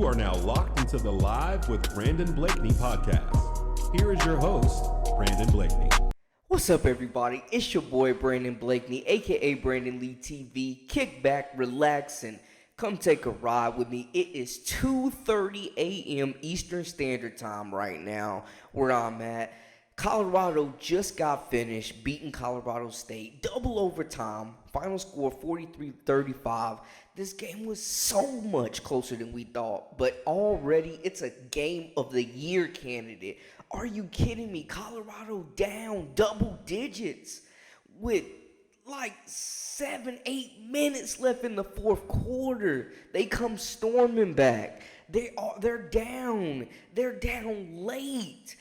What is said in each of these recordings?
You are now locked into the Live with Brandon Blakeney podcast. Here is your host, Brandon Blakeney. What's up, everybody? It's your boy, Brandon Blakeney, aka Brandon Lee TV. Kick back, relax, and come take a ride with me. It is 2:30 a.m. Eastern Standard Time right now where I'm at. Colorado just got finished beating Colorado State. Double overtime. Final score 43-35. This game was so much closer than we thought. But already it's a game of the year candidate. Are you kidding me? Colorado down double digits with like 7-8 minutes left in the fourth quarter. They come storming back. They're down. They're down late.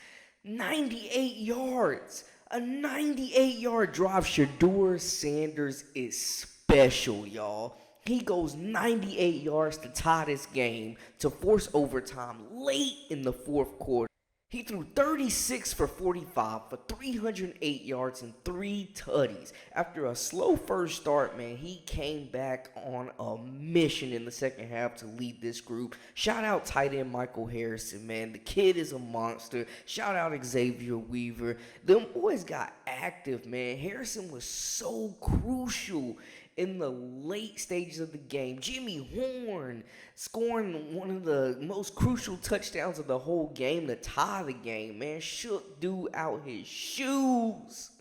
98 yards. A 98-yard drive. Shedeur Sanders is special, y'all. He goes 98 yards to tie this game to force overtime late in the fourth quarter. He threw 36 for 45 for 308 yards and 3 tutties. After a slow first start, man, he came back on a mission in the second half to lead this group. Shout out tight end Michael Harrison, man. The kid is a monster. Shout out Xavier Weaver. Them boys got active, man. Harrison was so crucial in the late stages of the game. Jimmy Horn scoring one of the most crucial touchdowns of the whole game to tie the game, man. Shook dude out his shoes.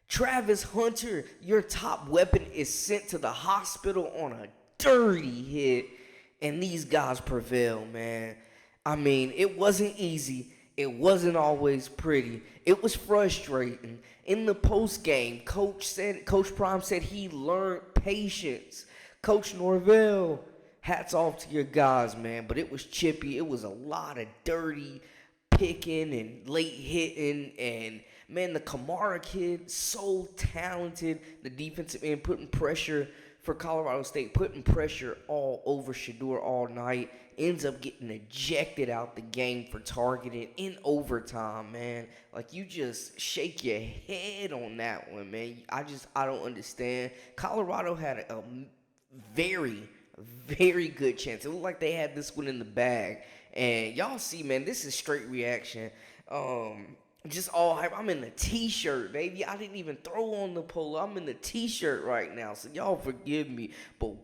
Travis Hunter, your top weapon, is sent to the hospital on a dirty hit, and these guys prevail, man. I mean, it wasn't easy. It wasn't always pretty. It was frustrating. In the post game, Coach Prime said he learned patience. Coach Norvell, hats off to your guys, man. But it was chippy. It was a lot of dirty picking and late hitting. And, man, the Kamara kid, so talented. The defensive end putting pressure for Colorado State, putting pressure all over Shedeur all night. Ends up getting ejected out the game for targeting in overtime, man. Like, you just shake your head on that one, man. I don't understand. Colorado had a very, very good chance. It looked like they had this one in the bag. And y'all see, man, this is straight reaction. Just all hype. I'm in the t-shirt, baby. I didn't even throw on the polo. I'm in the t-shirt right now, so y'all forgive me. But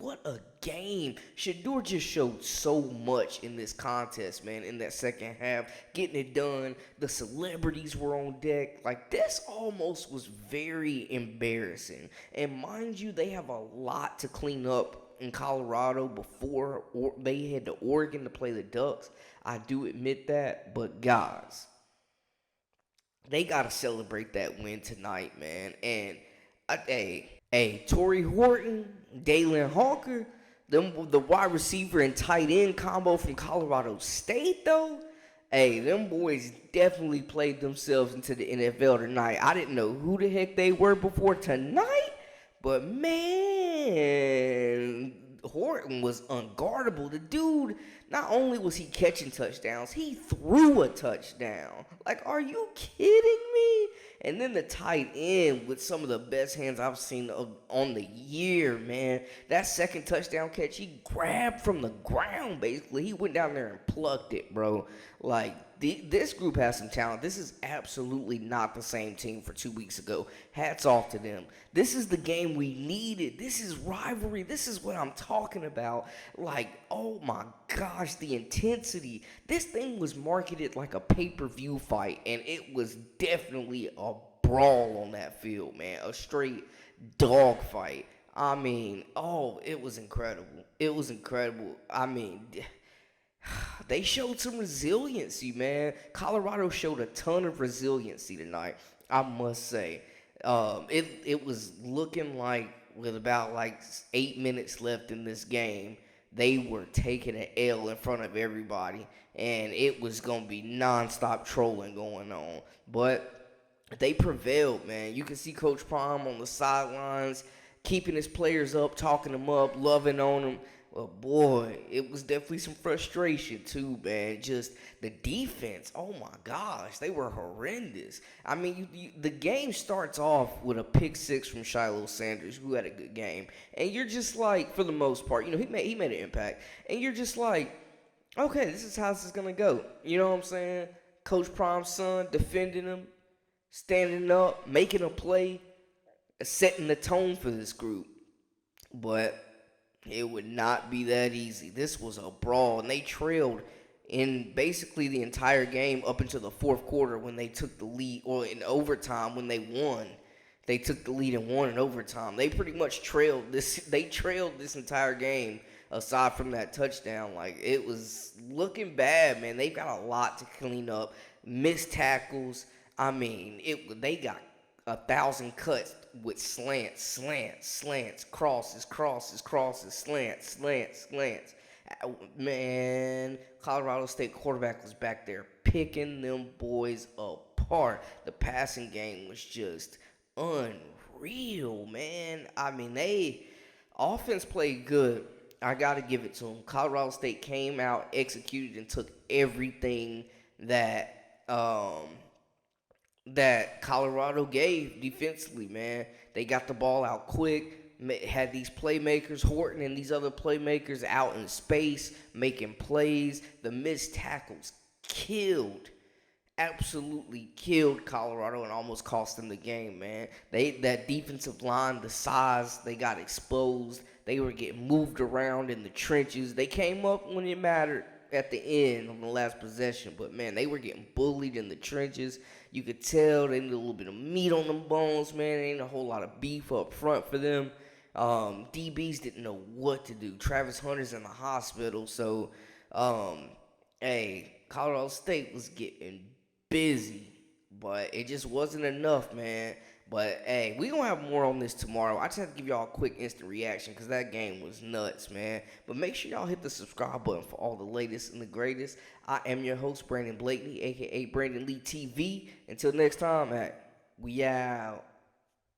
what a game. Shedeur just showed so much in this contest, man, in that second half. Getting it done. The celebrities were on deck. Like, this almost was very embarrassing. And mind you, they have a lot to clean up in Colorado before they head to Oregon to play the Ducks. I do admit that, but guys, they got to celebrate that win tonight, man. And, Torrey Horton, Dalen Hawker, the wide receiver and tight end combo from Colorado State, though, them boys definitely played themselves into the NFL tonight. I didn't know who the heck they were before tonight, but, man, Horton was unguardable. The dude, not only was he catching touchdowns, he threw a touchdown. Like, are you kidding me? And then the tight end with some of the best hands I've seen on the year, man. That second touchdown catch, he grabbed from the ground, basically. He went down there and plucked it, bro. Like, this group has some talent. This is absolutely not the same team for 2 weeks ago. Hats off to them. This is the game we needed. This is rivalry. This is what I'm talking about. Like, oh my gosh, the intensity. This thing was marketed like a pay-per-view fight, and it was definitely a brawl on that field, man. A straight dog fight. I mean, it was incredible. It was incredible. I mean, they showed some resiliency, man. Colorado showed a ton of resiliency tonight, I must say. It was looking like with about 8 minutes left in this game, they were taking an L in front of everybody, and it was going to be nonstop trolling going on. But they prevailed, man. You can see Coach Prime on the sidelines, keeping his players up, talking them up, loving on them. Well, boy, it was definitely some frustration too, man. Just the defense. Oh my gosh, they were horrendous. I mean, the game starts off with a pick six from Shiloh Sanders, who had a good game, and you're just like, for the most part, he made an impact, and you're just like, okay, this is how this is gonna go. You know what I'm saying? Coach Prime's son defending him, standing up, making a play, setting the tone for this group. But it would not be that easy. This was a brawl, and they trailed in basically the entire game up until the fourth quarter when they took the lead, or in overtime when they won. They took the lead and won in overtime. They pretty much trailed this. They trailed this entire game. Aside from that touchdown, like it was looking bad, man. They've got a lot to clean up. Missed tackles. I mean, they got 1,000 cuts with slants, crosses, slants. Man, Colorado State quarterback was back there picking them boys apart. The passing game was just unreal, man. I mean, offense played good. I got to give it to them. Colorado State came out, executed, and took everything that Colorado gave defensively, man. They got the ball out quick, had these playmakers, Horton and these other playmakers out in space, making plays. The missed tackles absolutely killed Colorado and almost cost them the game, man. That defensive line, the size, they got exposed. They were getting moved around in the trenches. They came up when it mattered at the end on the last possession, but man, they were getting bullied in the trenches. You could tell they need a little bit of meat on them bones, man. There ain't a whole lot of beef up front for them. DBs didn't know what to do. Travis Hunter's in the hospital, so Colorado State was getting busy, but it just wasn't enough, man. But, hey, we going to have more on this tomorrow. I just have to give y'all a quick instant reaction because that game was nuts, man. But make sure y'all hit the subscribe button for all the latest and the greatest. I am your host, Brandon Blakeney, a.k.a. Brandon Lee TV. Until next time, we out.